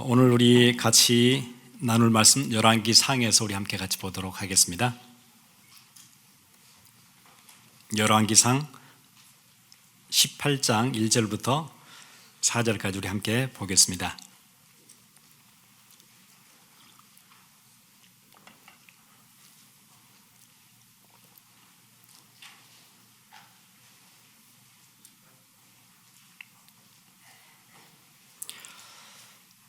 오늘 우리 같이 나눌 말씀 열왕기상에서 우리 함께 같이 보도록 하겠습니다. 열왕기상 18장 1절부터 4절까지 우리 함께 보겠습니다.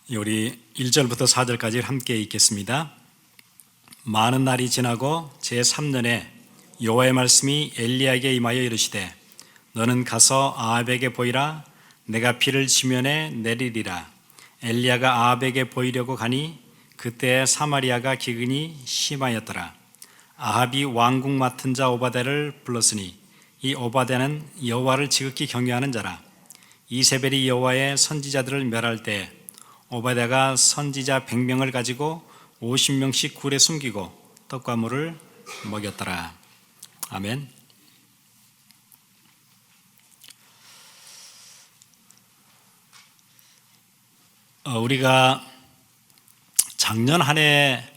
우리 1절부터 4절까지 함께 읽겠습니다. 많은 날이 지나고 제3년에 여호와의 말씀이 엘리야에게 임하여 이르시되 너는 가서 아합에게 보이라. 내가 비를 지면에 내리리라. 엘리야가 아합에게 보이려고 가니 그때 사마리아가 기근이 심하였더라. 아합이 왕궁 맡은 자 오바댜를 불렀으니 이 오바댜는 여호와를 지극히 경외하는 자라. 이세벨이 여호와의 선지자들을 멸할 때 오바댜가 선지자 100명을 가지고 50명씩 굴에 숨기고 떡과 물을 먹였더라. 아멘. 우리가 작년 한 해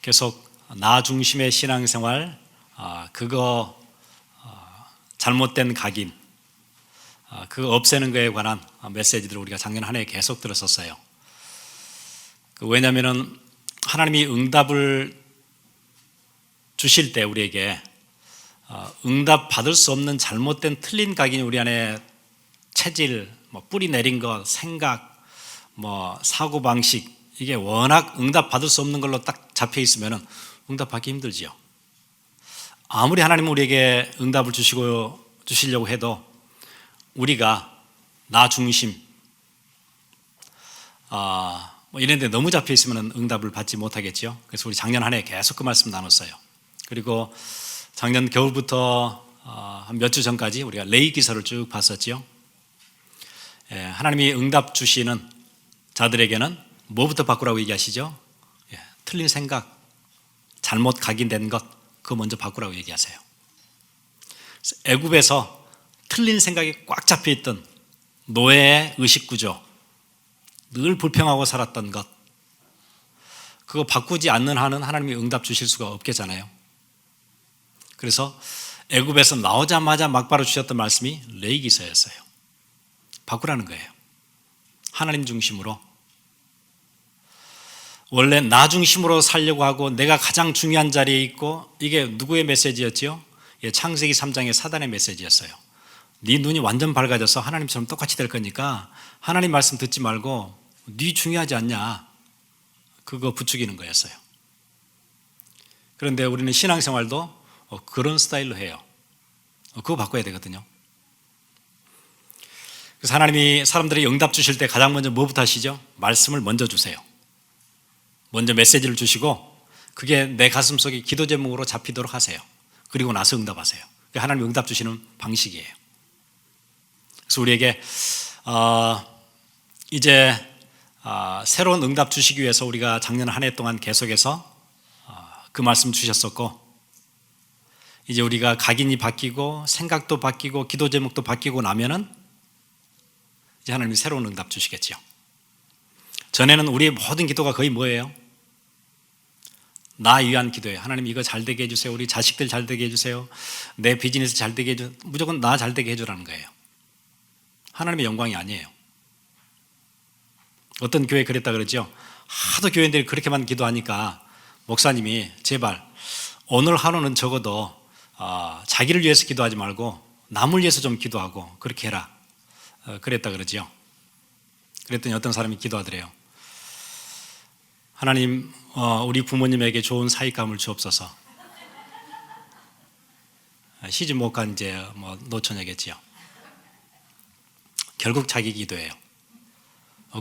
계속 나 중심의 신앙생활, 그거 잘못된 각인, 그거 없애는 거에 관한 메시지들을 우리가 작년 한 해 계속 들었었어요. 왜냐하면 하나님이 응답을 주실 때 우리에게 응답 받을 수 없는 잘못된 틀린 각인이 우리 안에 체질, 뿌리 내린 것, 생각, 사고방식, 이게 워낙 응답 받을 수 없는 걸로 딱 잡혀 있으면 응답 받기 힘들지요. 아무리 하나님은 우리에게 응답을 주시려고 해도 우리가 나 중심, 이런 데 너무 잡혀 있으면 응답을 받지 못하겠죠. 그래서 우리 작년 한 해 계속 그 말씀 나눴어요. 그리고 작년 겨울부터 한 몇 주 전까지 우리가 레위 기서를 쭉 봤었죠. 하나님이 응답 주시는 자들에게는 뭐부터 바꾸라고 얘기하시죠? 틀린 생각, 잘못 각인된 것, 그거 먼저 바꾸라고 얘기하세요. 애굽에서 틀린 생각이 꽉 잡혀 있던 노예의 의식구조, 늘 불평하고 살았던 것, 그거 바꾸지 않는 한은 하나님이 응답 주실 수가 없겠잖아요. 그래서 애굽에서 나오자마자 막바로 주셨던 말씀이 레위기서였어요. 바꾸라는 거예요. 하나님 중심으로. 원래 나 중심으로 살려고 하고 내가 가장 중요한 자리에 있고, 이게 누구의 메시지였죠? 창세기 3장의 사단의 메시지였어요. 네 눈이 완전 밝아져서 하나님처럼 똑같이 될 거니까 하나님 말씀 듣지 말고 네 중요하지 않냐, 그거 부추기는 거였어요. 그런데 우리는 신앙생활도 그런 스타일로 해요. 그거 바꿔야 되거든요. 그래서 하나님이 사람들이 응답 주실 때 가장 먼저 뭐부터 하시죠? 말씀을 먼저 주세요. 먼저 메시지를 주시고 그게 내 가슴 속에 기도 제목으로 잡히도록 하세요. 그리고 나서 응답하세요. 그게 하나님이 응답 주시는 방식이에요. 그래서 우리에게 이제 새로운 응답 주시기 위해서 우리가 작년 한 해 동안 계속해서 그 말씀 주셨었고, 이제 우리가 각인이 바뀌고 생각도 바뀌고 기도 제목도 바뀌고 나면은 이제 하나님이 새로운 응답 주시겠죠. 전에는 우리의 모든 기도가 거의 뭐예요? 나 위한 기도예요. 하나님 이거 잘 되게 해주세요. 우리 자식들 잘 되게 해주세요. 내 비즈니스 잘 되게 해주세요. 무조건 나 잘 되게 해주라는 거예요. 하나님의 영광이 아니에요. 어떤 교회 그랬다 그러죠. 하도 교인들이 그렇게만 기도하니까 목사님이 제발 오늘 하루는 적어도 자기를 위해서 기도하지 말고 남을 위해서 좀 기도하고 그렇게 해라, 그랬다 그러죠. 그랬더니 어떤 사람이 기도하더래요. 하나님, 우리 부모님에게 좋은 사익감을 주옵소서. 시집 못 간 이제 노처녀겠지요. 결국 자기 기도예요.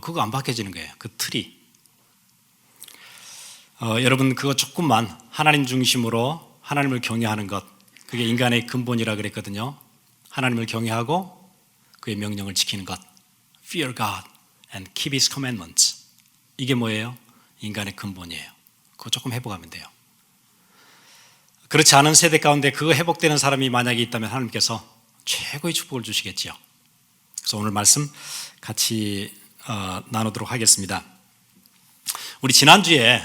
그거 안 바뀌어지는 거예요. 그 틀이. 여러분, 그거 조금만 하나님 중심으로 하나님을 경외하는 것, 그게 인간의 근본이라 그랬거든요. 하나님을 경외하고 그의 명령을 지키는 것. Fear God and keep His commandments. 이게 뭐예요? 인간의 근본이에요. 그거 조금 회복하면 돼요. 그렇지 않은 세대 가운데 그거 회복되는 사람이 만약에 있다면 하나님께서 최고의 축복을 주시겠지요. 그래서 오늘 말씀 같이 나누도록 하겠습니다. 우리 지난주에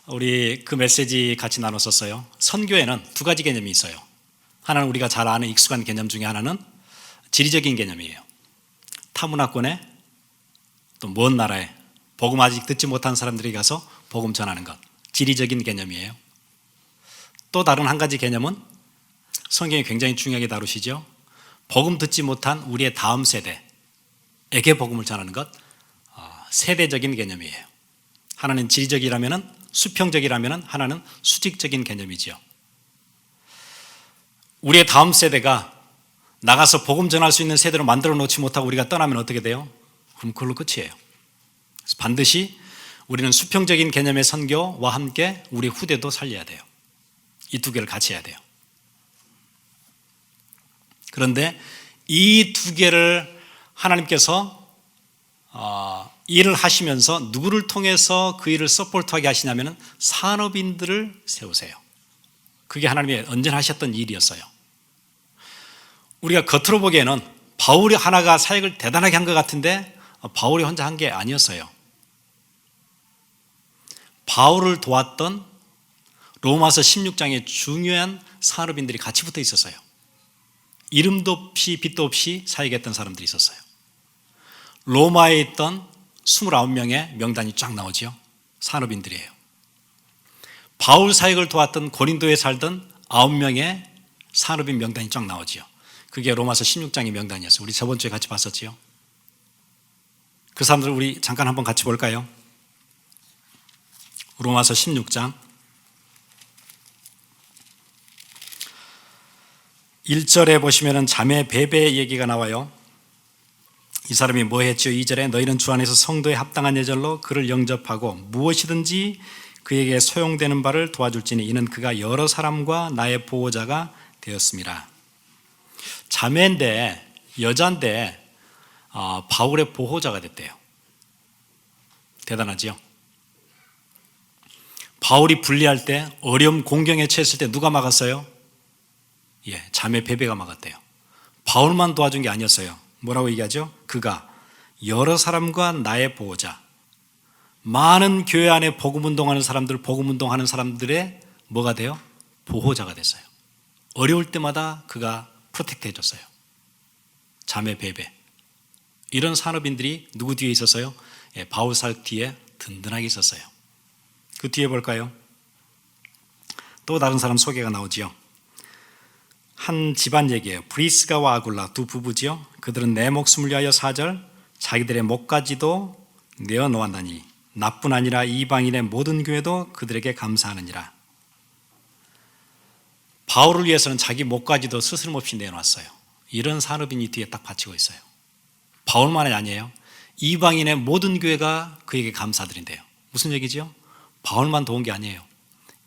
우리 그 메시지 같이 나눴었어요. 선교에는 두 가지 개념이 있어요. 하나는 우리가 잘 아는 익숙한 개념 중에 하나는 지리적인 개념이에요. 타문화권에 또 먼 나라에 복음 아직 듣지 못한 사람들이 가서 복음 전하는 것, 지리적인 개념이에요. 또 다른 한 가지 개념은 성경이 굉장히 중요하게 다루시죠. 복음 듣지 못한 우리의 다음 세대에게 복음을 전하는 것, 세대적인 개념이에요. 하나는 지리적이라면은, 수평적이라면은, 하나는 수직적인 개념이죠. 우리의 다음 세대가 나가서 복음 전할 수 있는 세대로 만들어 놓지 못하고 우리가 떠나면 어떻게 돼요? 그럼 그걸로 끝이에요. 그래서 반드시 우리는 수평적인 개념의 선교와 함께 우리 후대도 살려야 돼요. 이 두 개를 같이 해야 돼요. 그런데 이 두 개를 하나님께서 일을 하시면서 누구를 통해서 그 일을 서포트하게 하시냐면 산업인들을 세우세요. 그게 하나님이 언제나 하셨던 일이었어요. 우리가 겉으로 보기에는 바울이 하나가 사역을 대단하게 한 것 같은데 바울이 혼자 한 게 아니었어요. 바울을 도왔던 로마서 16장에 중요한 산업인들이 같이 붙어 있었어요. 이름도 없이 빛도 없이 사역했던 사람들이 있었어요. 로마에 있던 29명의 명단이 쫙 나오죠. 산업인들이에요. 바울 사역을 도왔던 고린도에 살던 9명의 산업인 명단이 쫙 나오죠. 그게 로마서 16장의 명단이었어요. 우리 저번 주에 같이 봤었지요. 그 사람들 우리 잠깐 한번 같이 볼까요? 로마서 16장 1절에 보시면 자매 베베 얘기가 나와요. 이 사람이 뭐 했죠? 2절에 너희는 주 안에서 성도에 합당한 예절로 그를 영접하고 무엇이든지 그에게 소용되는 바를 도와줄지니 이는 그가 여러 사람과 나의 보호자가 되었습니다. 자매인데 여자인데 바울의 보호자가 됐대요. 대단하지요? 바울이 분리할 때 어려움 공경에 처했을 때 누가 막았어요? 자매 베베가 막았대요. 바울만 도와준 게 아니었어요. 뭐라고 얘기하죠? 그가 여러 사람과 나의 보호자, 많은 교회 안에 복음운동하는 사람들, 복음운동하는 사람들의 뭐가 돼요? 보호자가 됐어요. 어려울 때마다 그가 프로텍트 해줬어요. 자매 베베. 이런 산업인들이 누구 뒤에 있었어요? 바울 사역 뒤에 든든하게 있었어요. 그 뒤에 볼까요? 또 다른 사람 소개가 나오지요. 한 집안 얘기예요. 브리스가와 아굴라 두 부부지요. 그들은 내 목숨을 위하여 4절 자기들의 목까지도 내어놓았나니 나뿐 아니라 이방인의 모든 교회도 그들에게 감사하느니라. 바울을 위해서는 자기 목까지도 스스럼없이 내어놨어요. 이런 산업인이 뒤에 딱 바치고 있어요. 바울만이 아니에요. 이방인의 모든 교회가 그에게 감사드린대요. 무슨 얘기죠? 바울만 도운 게 아니에요.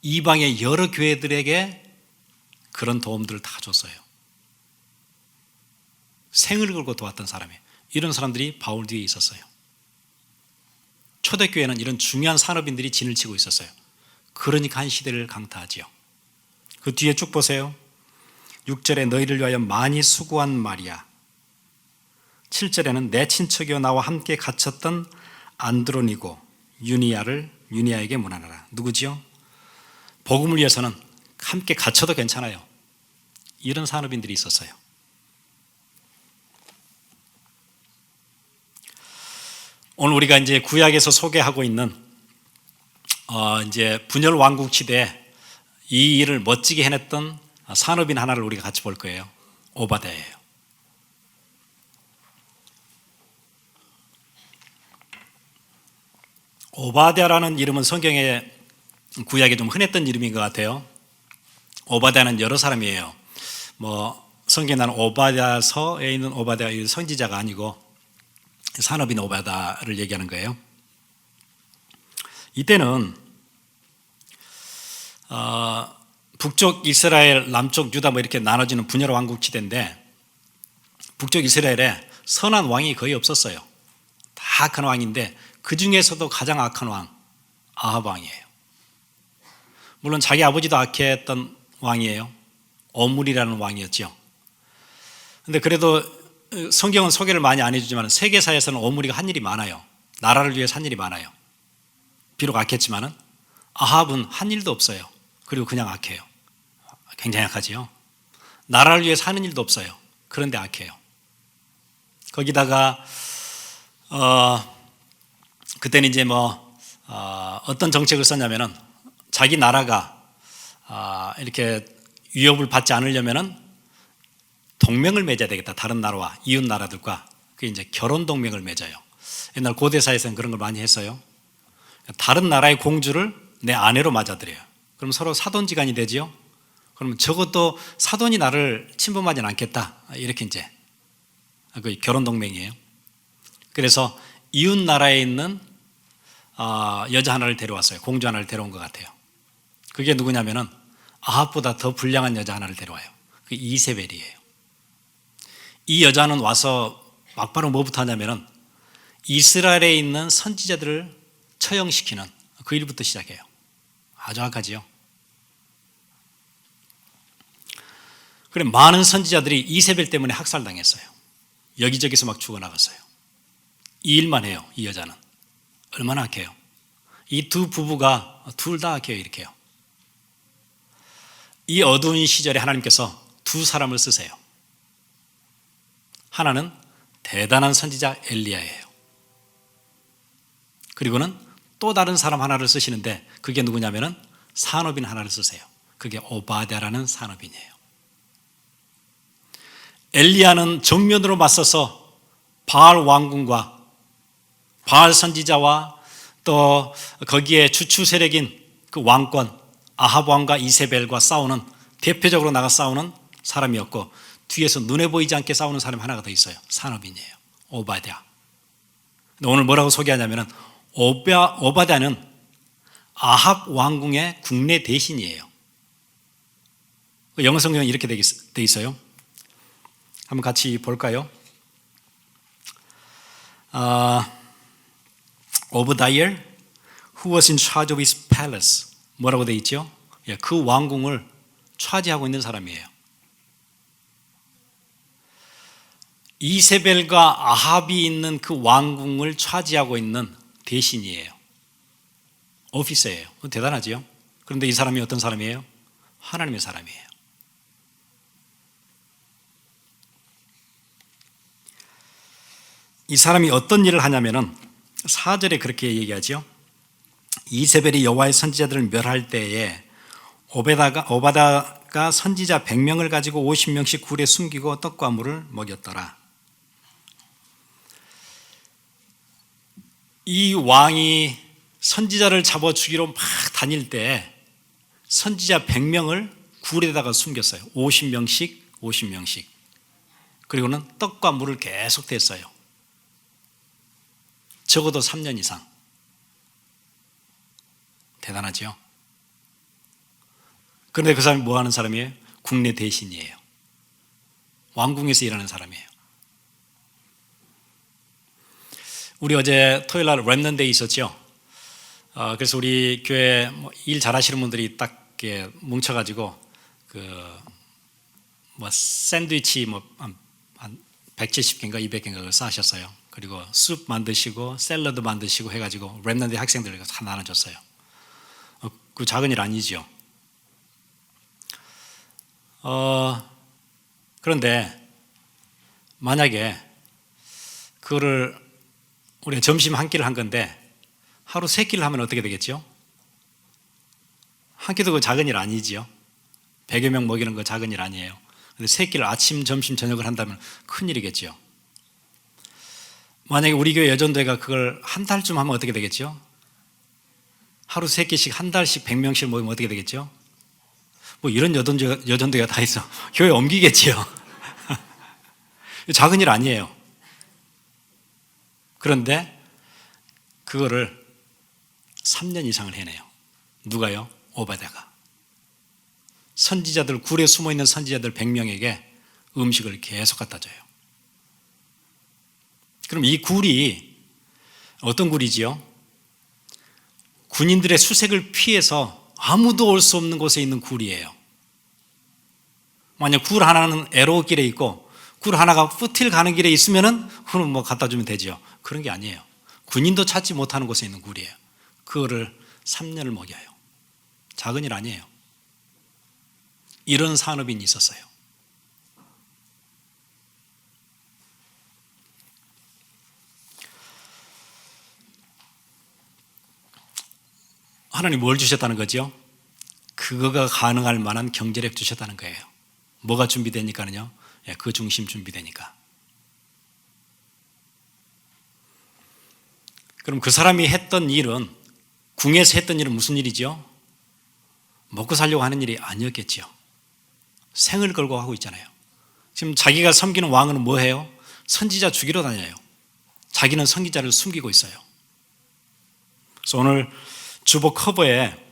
이방의 여러 교회들에게 그런 도움들을 다 줬어요. 생을 걸고 도왔던 사람이에요. 이런 사람들이 바울 뒤에 있었어요. 초대교회는 이런 중요한 산업인들이 진을 치고 있었어요. 그러니까 한 시대를 강타하지요. 그 뒤에 쭉 보세요. 6절에 너희를 위하여 많이 수고한 말이야. 7절에는 내 친척이요 나와 함께 갇혔던 안드로니고 유니아에게 문안하라. 누구지요? 복음을 위해서는 함께 갇혀도 괜찮아요. 이런 산업인들이 있었어요. 오늘 우리가 이제 구약에서 소개하고 있는 이제 분열 왕국 시대에 이 일을 멋지게 해냈던 산업인 하나를 우리가 같이 볼 거예요. 오바댜예요. 오바댜라는 이름은 성경에 구약에 좀 흔했던 이름인 것 같아요. 오바댜는 여러 사람이에요. 성경에 나는 오바댜서에 있는 오바댜 선지자가 아니고 산업인 오바댜를 얘기하는 거예요. 이때는 북쪽 이스라엘, 남쪽 유다 이렇게 나눠지는 분열 왕국 시대인데 북쪽 이스라엘에 선한 왕이 거의 없었어요. 다 악한 왕인데 그 중에서도 가장 악한 왕 아합 왕이에요. 물론 자기 아버지도 악했던 왕이에요. 오므리라는 왕이었죠. 근데 그래도 성경은 소개를 많이 안 해주지만 세계사에서는 오므리가 한 일이 많아요. 나라를 위해서 한 일이 많아요. 비록 악했지만은 아합은 한 일도 없어요. 그리고 그냥 악해요. 굉장히 악하지요. 나라를 위해 사는 일도 없어요. 그런데 악해요. 거기다가 그때는 이제 어떤 정책을 썼냐면은 자기 나라가 이렇게 위협을 받지 않으려면은 동맹을 맺어야 되겠다. 다른 나라와 이웃 나라들과 그게 이제 결혼 동맹을 맺어요. 옛날 고대 사회에서는 그런 걸 많이 했어요. 다른 나라의 공주를 내 아내로 맞아들여요. 그럼 서로 사돈지간이 되지요. 그러면 적어도 사돈이 나를 침범하지는 않겠다. 이렇게 이제 그 결혼 동맹이에요. 그래서 이웃 나라에 있는 여자 하나를 데려왔어요. 공주 하나를 데려온 것 같아요. 그게 누구냐면은 아합보다 더 불량한 여자 하나를 데려와요. 그 이세벨이에요. 이 여자는 와서 막바로 뭐부터 하냐면은 이스라엘에 있는 선지자들을 처형시키는 그 일부터 시작해요. 아주 악하지요. 그래 많은 선지자들이 이세벨 때문에 학살당했어요. 여기저기서 막 죽어나갔어요. 이 일만 해요. 이 여자는 얼마나 악해요. 이 두 부부가 둘 다 악해요. 이렇게요. 이 어두운 시절에 하나님께서 두 사람을 쓰세요. 하나는 대단한 선지자 엘리야예요. 그리고는 또 다른 사람 하나를 쓰시는데 그게 누구냐면은 산업인 하나를 쓰세요. 그게 오바댜라는 산업인이에요. 엘리야는 정면으로 맞서서 바알 왕궁과 바알 선지자와 또 거기에 주추 세력인 그 왕권 아합 왕과 이세벨과 싸우는 대표적으로 나가 싸우는 사람이었고 뒤에서 눈에 보이지 않게 싸우는 사람이 하나가 더 있어요. 산업인이에요. 오바댜. 오늘 뭐라고 소개하냐면은 오바댜는 아합 왕궁의 국내 대신이에요. 영어 성경은 이렇게 돼 있어요. 한번 같이 볼까요? 오브다이어 who was in charge of his palace 뭐라고 돼 있죠? 그 왕궁을 차지하고 있는 사람이에요. 이세벨과 아합이 있는 그 왕궁을 차지하고 있는 대신이에요. 오피서예요. 대단하지요? 그런데 이 사람이 어떤 사람이에요? 하나님의 사람이에요. 이 사람이 어떤 일을 하냐면은 4절에 그렇게 얘기하죠. 이세벨이 여호와의 선지자들을 멸할 때에 오바다가 선지자 100명을 가지고 50명씩 굴에 숨기고 떡과 물을 먹였더라. 이 왕이 선지자를 잡아 죽이러 막 다닐 때 선지자 100명을 굴에다가 숨겼어요. 50명씩. 그리고는 떡과 물을 계속 댔어요. 적어도 3년 이상. 대단하죠? 그런데 그 사람이 뭐 하는 사람이에요? 국내 대신이에요. 왕궁에서 일하는 사람이에요. 우리 어제 토요일 날 렘넌데이 있었죠? 그래서 우리 교회 일 잘하시는 분들이 딱 이렇게 뭉쳐가지고 샌드위치 한 170개인가 200개인가 그걸 싸셨어요. 그리고 숲 만드시고 샐러드 만드시고 해가지고 렘넌데이 학생들 다 나눠줬어요. 그 작은 일 아니죠. 그런데 만약에 그거를 우리가 점심 한 끼를 한 건데 하루 3끼를 하면 어떻게 되겠죠? 한 끼도 그 작은 일 아니지요. 100여 명 먹이는 거 작은 일 아니에요. 근데 3끼를 아침, 점심, 저녁을 한다면 큰 일이겠죠. 만약에 우리 교회 여전대가 그걸 한 달쯤 하면 어떻게 되겠죠? 하루 3끼씩 한 달씩 100명씩 먹으면 어떻게 되겠죠? 이런 여전대가 다 있어. 교회 옮기겠지요. 작은 일 아니에요. 그런데 그거를 3년 이상을 해내요. 누가요? 오바댜가. 선지자들, 굴에 숨어있는 선지자들 100명에게 음식을 계속 갖다 줘요. 그럼 이 굴이 어떤 굴이지요? 군인들의 수색을 피해서 아무도 올 수 없는 곳에 있는 굴이에요. 만약 굴 하나는 애로길에 있고 굴 하나가 푸틸 가는 길에 있으면은 그건 갖다 주면 되지요. 그런 게 아니에요. 군인도 찾지 못하는 곳에 있는 굴이에요. 그거를 3년을 먹여요. 작은 일 아니에요. 이런 산업인이 있었어요. 하나님 뭘 주셨다는 거죠? 그거가 가능할 만한 경제력 주셨다는 거예요. 뭐가 준비되니까는요? 그 중심 준비되니까. 그럼 그 사람이 했던 일은, 궁에서 했던 일은 무슨 일이죠? 먹고 살려고 하는 일이 아니었겠지요. 생을 걸고 하고 있잖아요. 지금 자기가 섬기는 왕은 뭐 해요? 선지자 죽이러 다녀요. 자기는 선지자를 숨기고 있어요. 그래서 오늘 주보 커버에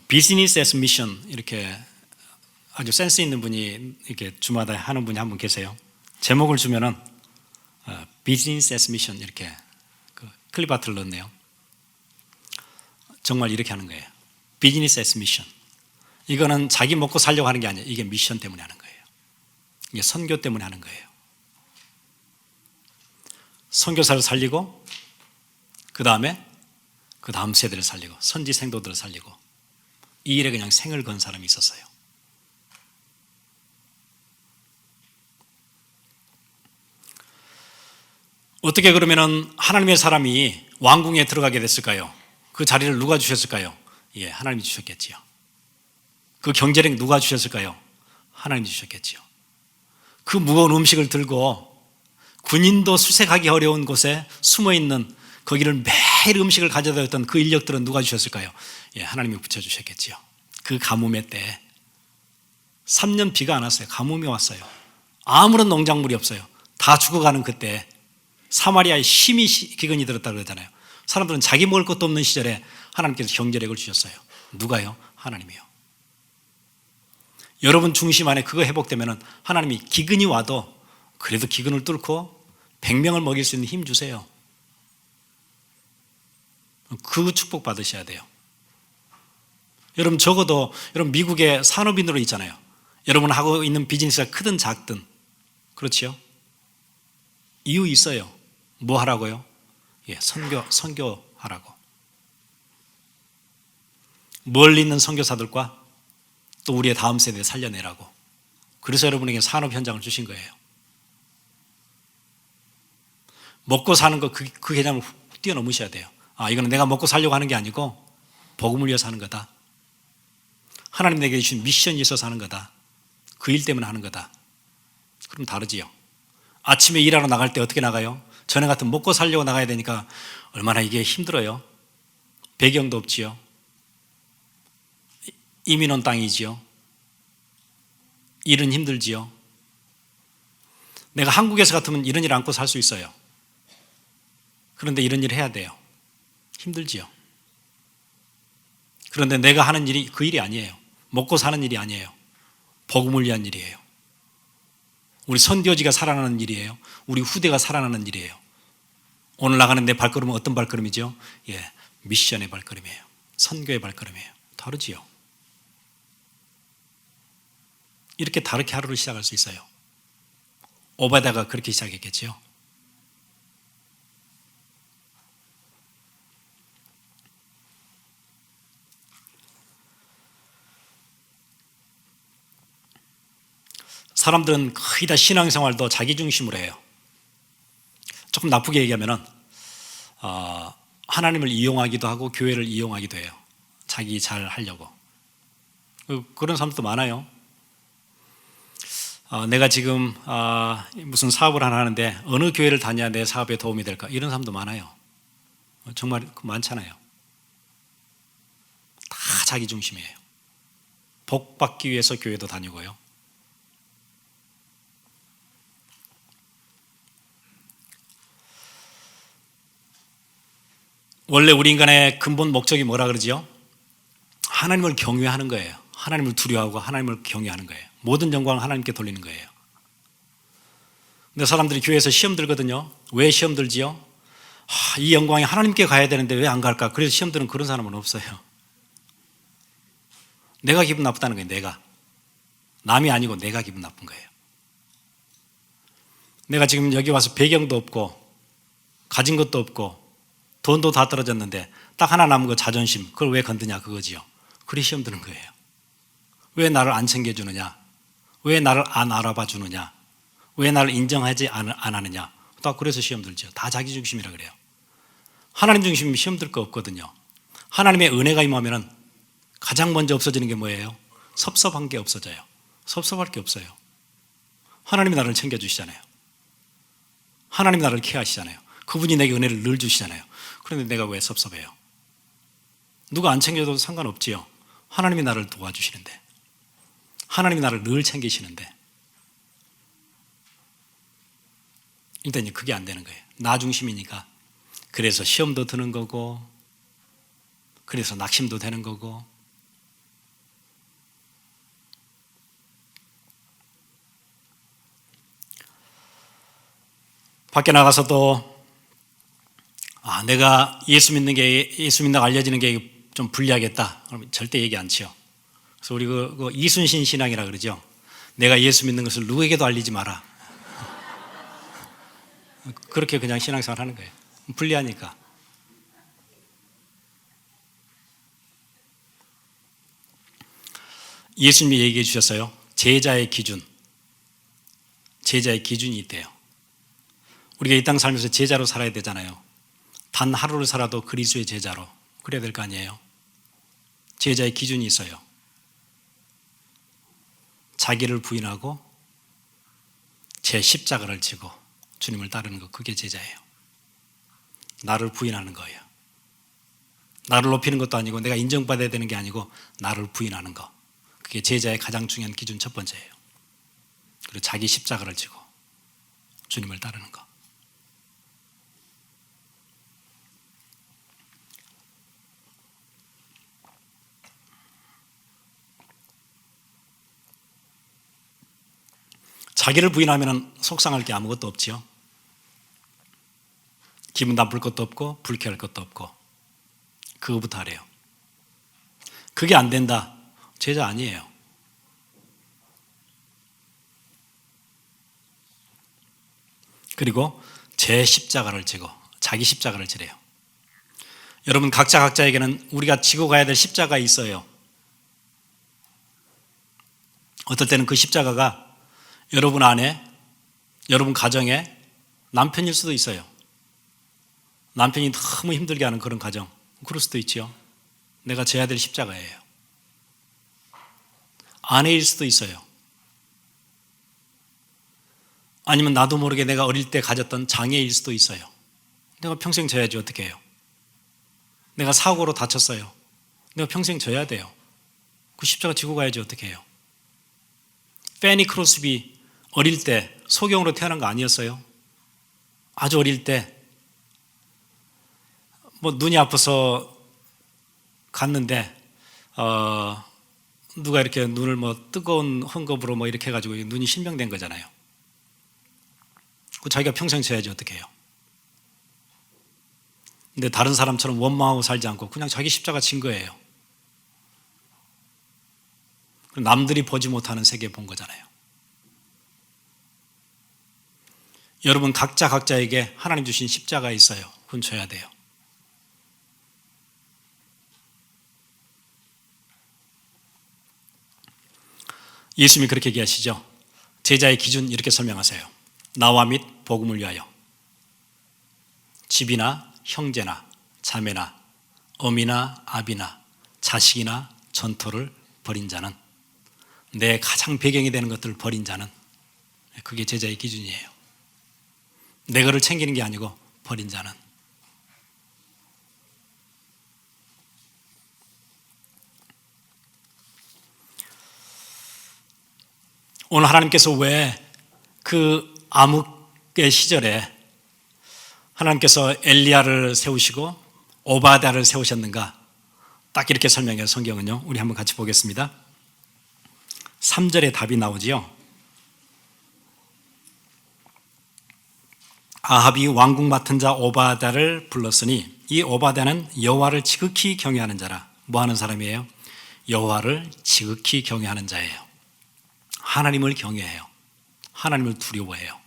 비즈니스 애스 미션 이렇게 아주 센스 있는 분이 이렇게 주마다 하는 분이 한 분 계세요. 제목을 주면은 비즈니스 애스 미션 이렇게 클립 아트를 넣었네요. 정말 이렇게 하는 거예요. 비즈니스 애스 미션. 이거는 자기 먹고 살려고 하는 게 아니에요. 이게 미션 때문에 하는 거예요. 이게 선교 때문에 하는 거예요. 선교사를 살리고 그 다음 세대를 살리고 선지 생도들을 살리고 이 일에 그냥 생을 건 사람이 있었어요. 어떻게 그러면은 하나님의 사람이 왕궁에 들어가게 됐을까요? 그 자리를 누가 주셨을까요? 하나님이 주셨겠지요. 그 경제력 누가 주셨을까요? 하나님이 주셨겠지요. 그 무거운 음식을 들고 군인도 수색하기 어려운 곳에 숨어있는 거기를 매일 음식을 가져다 줬던 그 인력들은 누가 주셨을까요? 하나님이 붙여주셨겠지요. 그 가뭄의 때에 3년 비가 안 왔어요. 가뭄이 왔어요. 아무런 농작물이 없어요. 다 죽어가는 그때 사마리아에 심히 기근이 들었다고 그러잖아요. 사람들은 자기 먹을 것도 없는 시절에 하나님께서 경제력을 주셨어요. 누가요? 하나님이요. 여러분 중심 안에 그거 회복되면 하나님이 기근이 와도 그래도 기근을 뚫고 100명을 먹일 수 있는 힘 주세요. 그 축복 받으셔야 돼요. 여러분 적어도 여러분 미국의 산업인으로 있잖아요. 여러분 하고 있는 비즈니스가 크든 작든 그렇지요? 이유 있어요. 뭐 하라고요? 선교하라고. 멀리 있는 선교사들과 또 우리의 다음 세대를 살려내라고. 그래서 여러분에게 산업 현장을 주신 거예요. 먹고 사는 거 그 개념을 뛰어넘으셔야 돼요. 이거는 내가 먹고 살려고 하는 게 아니고 복음을 위해서 하는 거다. 하나님 내게 주신 미션이 있어서 하는 거다. 그 일 때문에 하는 거다. 그럼 다르지요. 아침에 일하러 나갈 때 어떻게 나가요? 전에 같은 먹고 살려고 나가야 되니까 얼마나 이게 힘들어요. 배경도 없지요. 이민 온 땅이지요. 일은 힘들지요. 내가 한국에서 같으면 이런 일 안고 살 수 있어요. 그런데 이런 일을 해야 돼요. 힘들지요. 그런데 내가 하는 일이 그 일이 아니에요. 먹고 사는 일이 아니에요. 복음을 위한 일이에요. 우리 선교지가 살아나는 일이에요. 우리 후대가 살아나는 일이에요. 오늘 나가는 내 발걸음은 어떤 발걸음이죠? 미션의 발걸음이에요. 선교의 발걸음이에요. 다르지요. 이렇게 다르게 하루를 시작할 수 있어요. 오바다가 그렇게 시작했겠죠. 사람들은 거의 다 신앙생활도 자기 중심으로 해요. 조금 나쁘게 얘기하면은 하나님을 이용하기도 하고 교회를 이용하기도 해요. 자기 잘 하려고. 그런 사람도 많아요. 내가 지금 무슨 사업을 하나 하는데 어느 교회를 다녀야 내 사업에 도움이 될까? 이런 사람도 많아요. 정말 많잖아요. 다 자기 중심이에요. 복 받기 위해서 교회도 다니고요. 원래 우리 인간의 근본 목적이 뭐라 그러지요? 하나님을 경외하는 거예요. 하나님을 두려워하고 하나님을 경외하는 거예요. 모든 영광을 하나님께 돌리는 거예요. 근데 사람들이 교회에서 시험 들거든요. 왜 시험 들지요? 이 영광이 하나님께 가야 되는데 왜 안 갈까? 그래서 시험 드는 그런 사람은 없어요. 내가 기분 나쁘다는 거예요. 내가. 남이 아니고 내가 기분 나쁜 거예요. 내가 지금 여기 와서 배경도 없고 가진 것도 없고 돈도 다 떨어졌는데 딱 하나 남은 거 자존심. 그걸 왜 건드냐 그거지요. 그리 시험 드는 거예요. 왜 나를 안 챙겨주느냐? 왜 나를 안 알아봐 주느냐? 왜 나를 인정하지 안 하느냐? 딱 그래서 시험 들죠. 다 자기 중심이라 그래요. 하나님 중심이면 시험 들 거 없거든요. 하나님의 은혜가 임하면 가장 먼저 없어지는 게 뭐예요? 섭섭한 게 없어져요. 섭섭할 게 없어요. 하나님이 나를 챙겨주시잖아요. 하나님이 나를 케어하시잖아요. 그분이 내게 은혜를 늘 주시잖아요. 그런데 내가 왜 섭섭해요? 누가 안 챙겨줘도 상관없지요. 하나님이 나를 도와주시는데, 하나님이 나를 늘 챙기시는데, 일단 그게 안 되는 거예요. 나 중심이니까. 그래서 시험도 드는 거고, 그래서 낙심도 되는 거고. 밖에 나가서도 내가 예수 믿는다고 알려지는 게 좀 불리하겠다. 그러면 절대 얘기 안 치요. 그래서 우리 그 이순신 신앙이라 그러죠. 내가 예수 믿는 것을 누구에게도 알리지 마라. 그렇게 그냥 신앙생활 하는 거예요. 불리하니까. 예수님이 얘기해 주셨어요. 제자의 기준이 있대요. 우리가 이 땅 살면서 제자로 살아야 되잖아요. 단 하루를 살아도 그리스도의 제자로 그래야 될 거 아니에요. 제자의 기준이 있어요. 자기를 부인하고 제 십자가를 지고 주님을 따르는 것, 그게 제자예요. 나를 부인하는 거예요. 나를 높이는 것도 아니고 내가 인정받아야 되는 게 아니고 나를 부인하는 것, 그게 제자의 가장 중요한 기준 첫 번째예요. 그리고 자기 십자가를 지고 주님을 따르는 것. 자기를 부인하면 속상할 게 아무것도 없지요. 기분 나쁠 것도 없고 불쾌할 것도 없고. 그거부터 하래요. 그게 안 된다. 제자 아니에요. 그리고 제 십자가를 지고 자기 십자가를 지래요. 여러분 각자에게는 우리가 지고 가야 될 십자가 있어요. 어떨 때는 그 십자가가 여러분 안에, 여러분 가정에 남편일 수도 있어요. 남편이 너무 힘들게 하는 그런 가정, 그럴 수도 있죠. 내가 져야 될 십자가예요. 아내일 수도 있어요. 아니면 나도 모르게 내가 어릴 때 가졌던 장애일 수도 있어요. 내가 평생 져야지 어떻게 해요. 내가 사고로 다쳤어요. 내가 평생 져야 돼요. 그 십자가 지고 가야지 어떻게 해요. 패니 크로스비 어릴 때 소경으로 태어난 거 아니었어요? 아주 어릴 때 눈이 아파서 갔는데 누가 이렇게 눈을 뜨거운 헝겊으로 이렇게 해가지고 눈이 실명된 거잖아요. 그 자기가 평생 져야지 어떻게 해요. 근데 다른 사람처럼 원망하고 살지 않고 그냥 자기 십자가 진 거예요. 남들이 보지 못하는 세계 본 거잖아요. 여러분 각자에게 하나님 주신 십자가 있어요. 그건 져야 돼요. 예수님이 그렇게 얘기하시죠. 제자의 기준 이렇게 설명하세요. 나와 및 복음을 위하여 집이나 형제나 자매나 어미나 아비나 자식이나 전토를 버린 자는, 내 가장 배경이 되는 것들을 버린 자는, 그게 제자의 기준이에요. 내 거를 챙기는 게 아니고 버린 자는. 오늘 하나님께서 왜 그 암흑의 시절에 하나님께서 엘리야를 세우시고 오바댜를 세우셨는가? 딱 이렇게 설명해요. 성경은요. 우리 한번 같이 보겠습니다. 3절에 답이 나오지요. 아합이 왕궁 맡은 자 오바댜를 불렀으니 이 오바댜는 여호와를 지극히 경외하는 자라. 뭐 하는 사람이에요? 여호와를 지극히 경외하는 자예요. 하나님을 경외해요. 하나님을 두려워해요.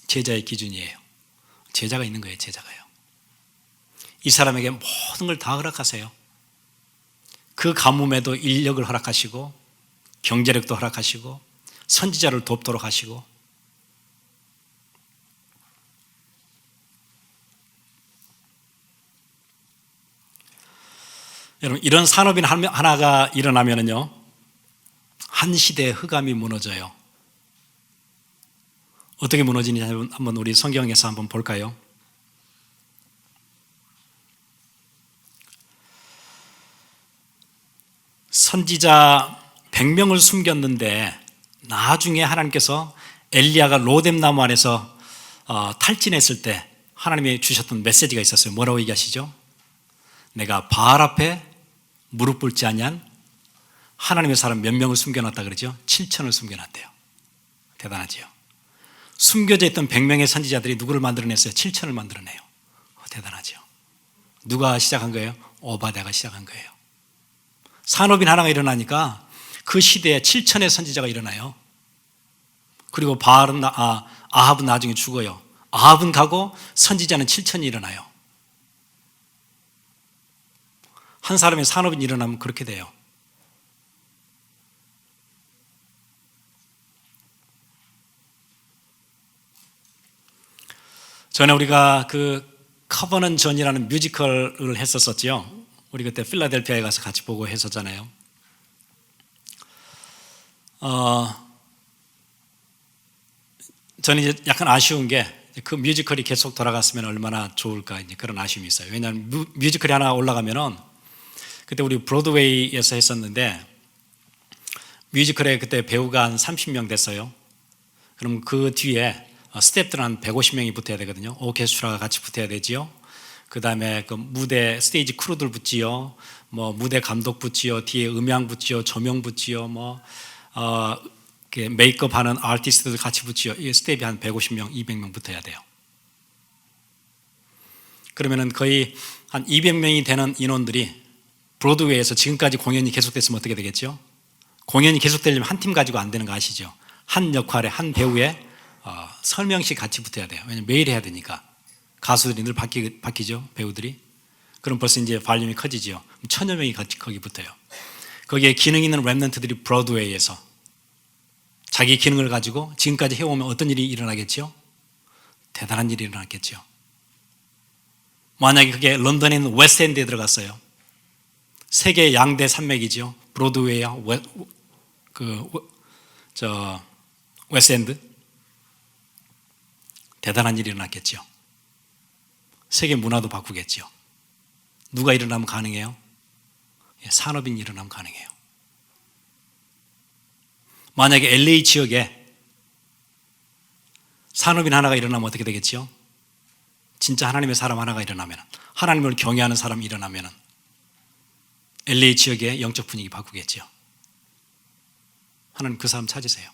제자의 기준이에요. 제자가 있는 거예요. 제자가요. 이 사람에게 모든 걸 다 허락하세요. 그 가뭄에도 인력을 허락하시고 경제력도 허락하시고 선지자를 돕도록 하시고, 여러분, 이런 산업인 하나가 일어나면요, 한 시대의 흑암이 무너져요. 어떻게 무너지는지 한번 우리 성경에서 한번 볼까요? 선지자 100명을 숨겼는데 나중에 하나님께서 엘리야가 로뎀나무 안에서 탈진했을 때 하나님이 주셨던 메시지가 있었어요. 뭐라고 얘기하시죠? 내가 바알 앞에 무릎 꿇지 아니한 하나님의 사람 몇 명을 숨겨놨다 그러죠? 7천을 숨겨놨대요. 대단하지요. 숨겨져 있던 100명의 선지자들이 누구를 만들어냈어요? 7천을 만들어내요. 대단하죠. 누가 시작한 거예요? 오바댜가 시작한 거예요. 산업인 하나가 일어나니까 그 시대에 7천의 선지자가 일어나요. 그리고 아합은 나중에 죽어요. 아합은 가고 선지자는 7천이 일어나요. 한 사람의 산업인 일어나면 그렇게 돼요. 전에 우리가 그 커버넌 존이라는 뮤지컬을 했었었죠. 우리 그때 필라델피아에 가서 같이 보고 했었잖아요. 저는 이제 약간 아쉬운 게 그 뮤지컬이 계속 돌아갔으면 얼마나 좋을까, 이제 그런 아쉬움이 있어요. 왜냐하면 뮤지컬이 하나 올라가면은, 그때 우리 브로드웨이에서 했었는데 뮤지컬에 그때 배우가 한 30명 됐어요. 그럼 그 뒤에 스태프들은 한 150명이 붙어야 되거든요. 오케스트라가 같이 붙어야 되지요. 그 다음에 그 무대 스테이지 크루들 붙지요. 뭐 무대 감독 붙지요. 뒤에 음향 붙지요. 조명 붙지요. 메이크업 하는 아티스트들 같이 붙지요. 이 스텝이 한 150명, 200명 붙어야 돼요. 그러면은 거의 한 200명이 되는 인원들이 브로드웨이에서 지금까지 공연이 계속됐으면 어떻게 되겠죠? 공연이 계속되려면 한 팀 가지고 안 되는 거 아시죠? 한 역할에 한 배우에 3명씩 같이 붙어야 돼요. 왜냐면 매일 해야 되니까. 가수들이 늘 바뀌죠, 배우들이. 그럼 벌써 이제 발륨이 커지죠. 1000여 명이 같이 거기 붙어요. 거기에 기능 있는 랩런트들이 브로드웨이에서 자기 기능을 가지고 지금까지 해오면 어떤 일이 일어나겠죠? 대단한 일이 일어났겠죠. 만약에 그게 런던에 있는 웨스트엔드에 들어갔어요. 세계 양대 산맥이죠. 브로드웨이와 웨스트엔드. 대단한 일이 일어났겠죠. 세계 문화도 바꾸겠죠. 누가 일어나면 가능해요? 산업인이 일어나면 가능해요. 만약에 LA 지역에 산업인 하나가 일어나면 어떻게 되겠죠? 진짜 하나님의 사람 하나가 일어나면, 하나님을 경외하는 사람이 일어나면 LA 지역의 영적 분위기 바꾸겠죠. 하나님 그 사람 찾으세요.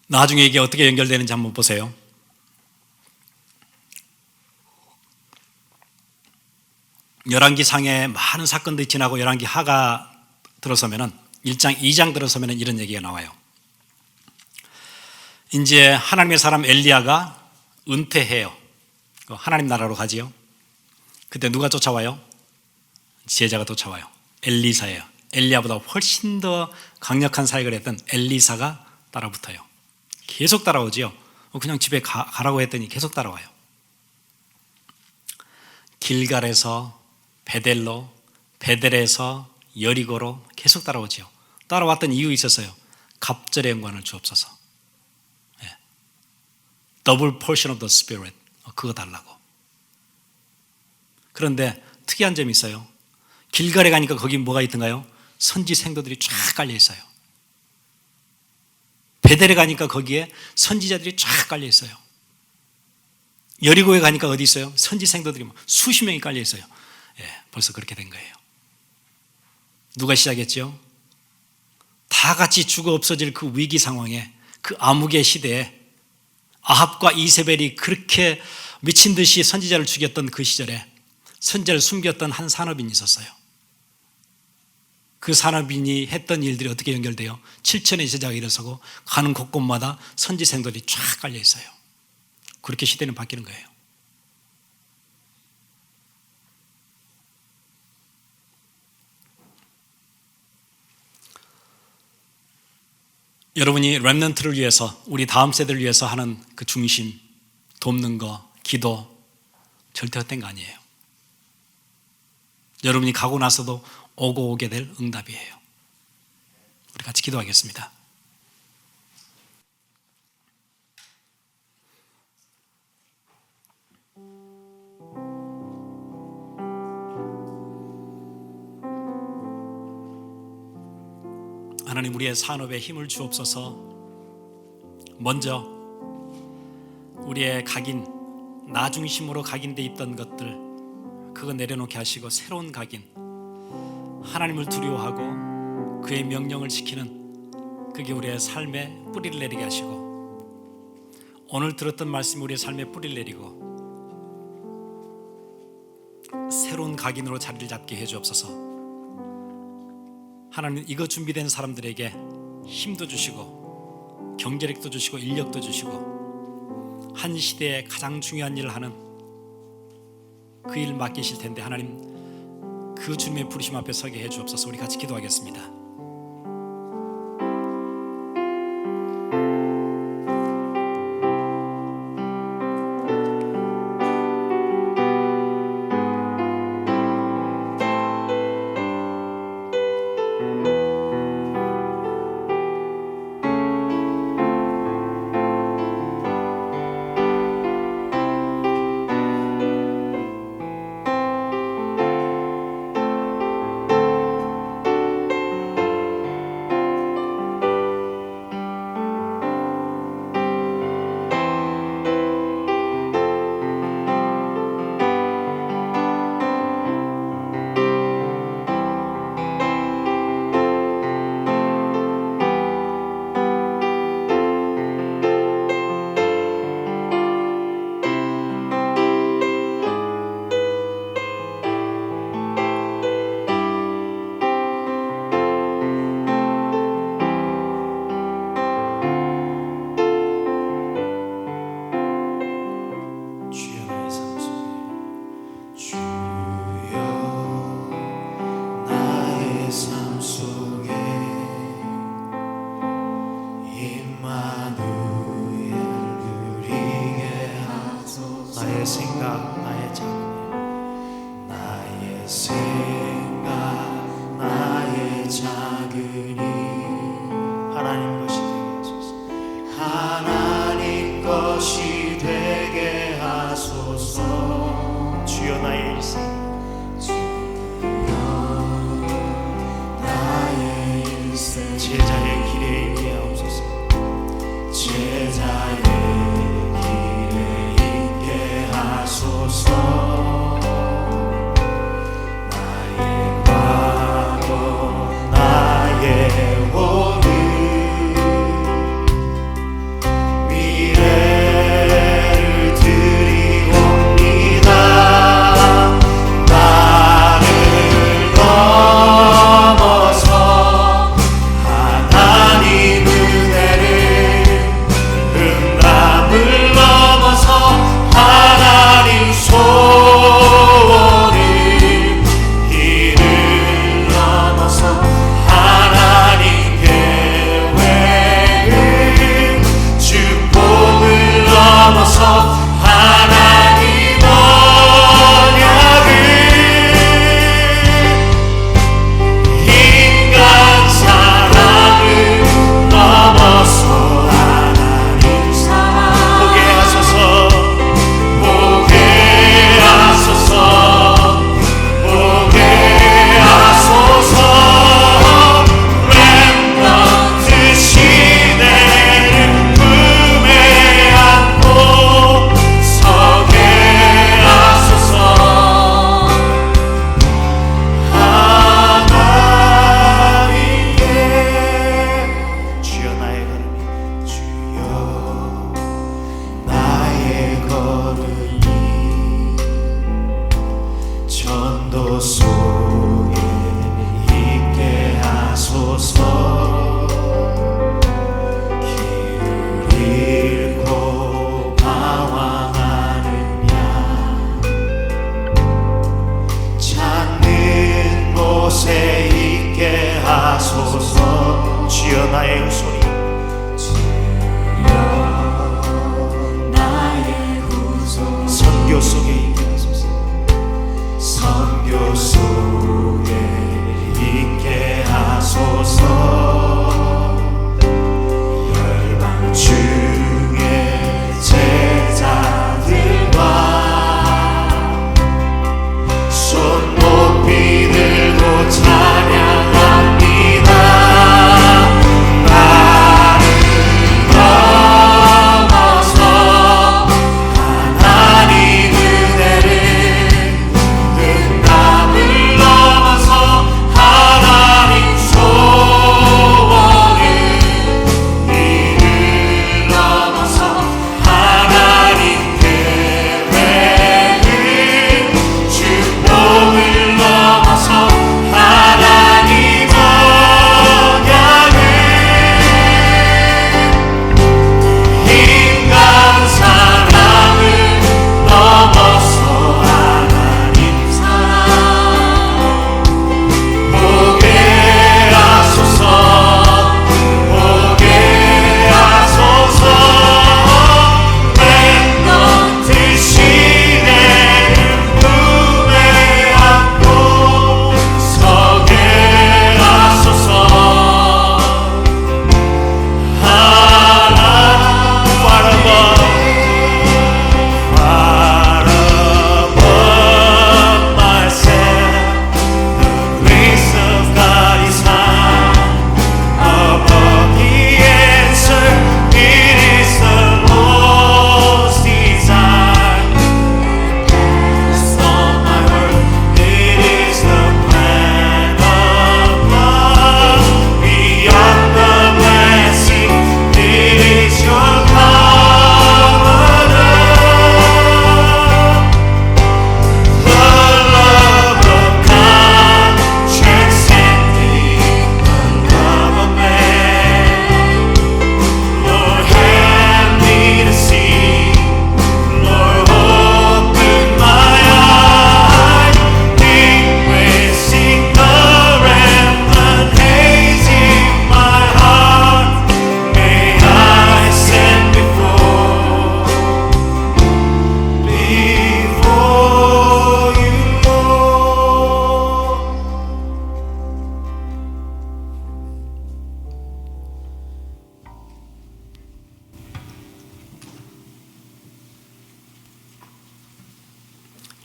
나중에 이게 어떻게 연결되는지 한번 보세요. 열왕기상에 많은 사건들이 지나고 열왕기 하가 들어서면은 1장, 2장 들어서면은 이런 얘기가 나와요. 이제 하나님의 사람 엘리야가 은퇴해요. 하나님 나라로 가지요. 그때 누가 쫓아와요? 제자가 쫓아와요. 엘리사예요. 엘리야보다 훨씬 더 강력한 사역을 했던 엘리사가 따라붙어요. 계속 따라오지요. 그냥 집에 가라고 했더니 계속 따라와요. 길갈에서 베델로, 베델에서 여리고로 계속 따라오지요. 따라왔던 이유 있었어요. 갑절의 영광을 주옵소서. Double portion of the Spirit. 그거 달라고. 그런데 특이한 점이 있어요. 길갈에 가니까 거기 뭐가 있던가요? 선지 생도들이 쫙 깔려 있어요. 베델에 가니까 거기에 선지자들이 쫙 깔려 있어요. 여리고에 가니까 어디 있어요? 선지 생도들이 수십 명이 깔려 있어요. 벌써 그렇게 된 거예요. 누가 시작했죠? 다 같이 죽어 없어질 그 위기 상황에, 그 암흑의 시대에 아합과 이세벨이 그렇게 미친 듯이 선지자를 죽였던 그 시절에 선지자를 숨겼던 한 산업인이 있었어요. 그 산업인이 했던 일들이 어떻게 연결돼요? 7천의 제자가 일어서고 가는 곳곳마다 선지생들이 쫙 깔려 있어요. 그렇게 시대는 바뀌는 거예요. 여러분이 렘넌트를 위해서, 우리 다음 세대를 위해서 하는 그 중심, 돕는 거, 기도 절대 헛된 거 아니에요. 여러분이 가고 나서도 오고 오게 될 응답이에요. 우리 같이 기도하겠습니다. 하나님, 우리의 산업에 힘을 주옵소서. 먼저 우리의 각인, 나 중심으로 각인돼 있던 것들, 그거 내려놓게 하시고 새로운 각인, 하나님을 두려워하고 그의 명령을 지키는, 그게 우리의 삶에 뿌리를 내리게 하시고, 오늘 들었던 말씀이 우리의 삶에 뿌리를 내리고 새로운 각인으로 자리를 잡게 해 주옵소서. 하나님, 이거 준비된 사람들에게 힘도 주시고 경제력도 주시고 인력도 주시고 한 시대에 가장 중요한 일을 하는 그 일 맡기실 텐데, 하나님 그 주님의 부르심 앞에 서게 해 주옵소서. 우리 같이 기도하겠습니다.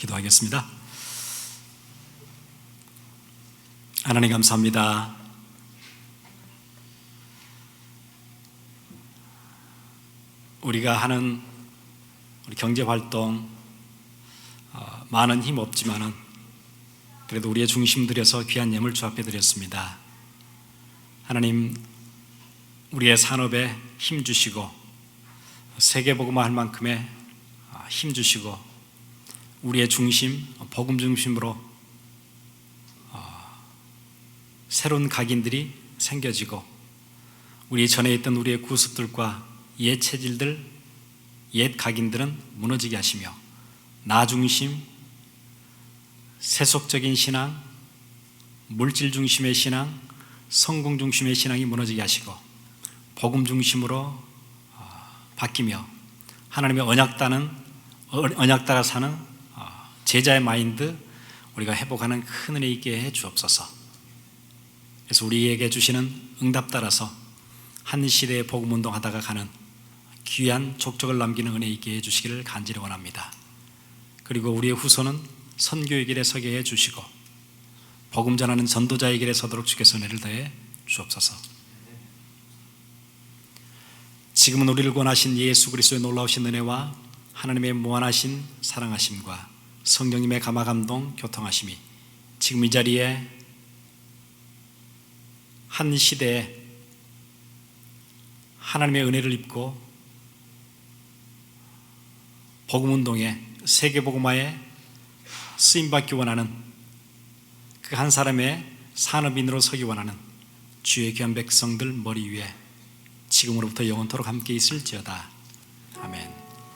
기도하겠습니다. 하나님 감사합니다. 우리가 하는 우리 경제활동 많은 힘 없지만은 그래도 우리의 중심 들여서 귀한 예물 주 앞에 드렸습니다. 하나님, 우리의 산업에 힘 주시고 세계복음화 할 만큼의 힘 주시고 우리의 중심, 복음 중심으로 새로운 각인들이 생겨지고 우리 전에 있던 우리의 구습들과 옛 체질들, 옛 각인들은 무너지게 하시며 나 중심, 세속적인 신앙, 물질 중심의 신앙, 성공 중심의 신앙이 무너지게 하시고 복음 중심으로 바뀌며 하나님의 언약 따라 사는 제자의 마인드 우리가 회복하는 큰 은혜 있게 해 주옵소서. 그래서 우리에게 주시는 응답 따라서 한 시대의 복음 운동하다가 가는 귀한 족적을 남기는 은혜 있게 해 주시기를 간절히 원합니다. 그리고 우리의 후손은 선교의 길에 서게 해 주시고 복음 전하는 전도자의 길에 서도록 주께서 은혜를 더해 주옵소서. 지금은 우리를 구원하신 예수 그리스도의 놀라우신 은혜와 하나님의 무한하신 사랑하심과 성령님의 감화감동 교통하심이 지금 이 자리에 한 시대에 하나님의 은혜를 입고 복음운동에 세계복음화에 쓰임받기 원하는 그 한 사람의 산업인으로 서기 원하는 주의 귀한 백성들 머리 위에 지금으로부터 영원토록 함께 있을지어다. 아멘.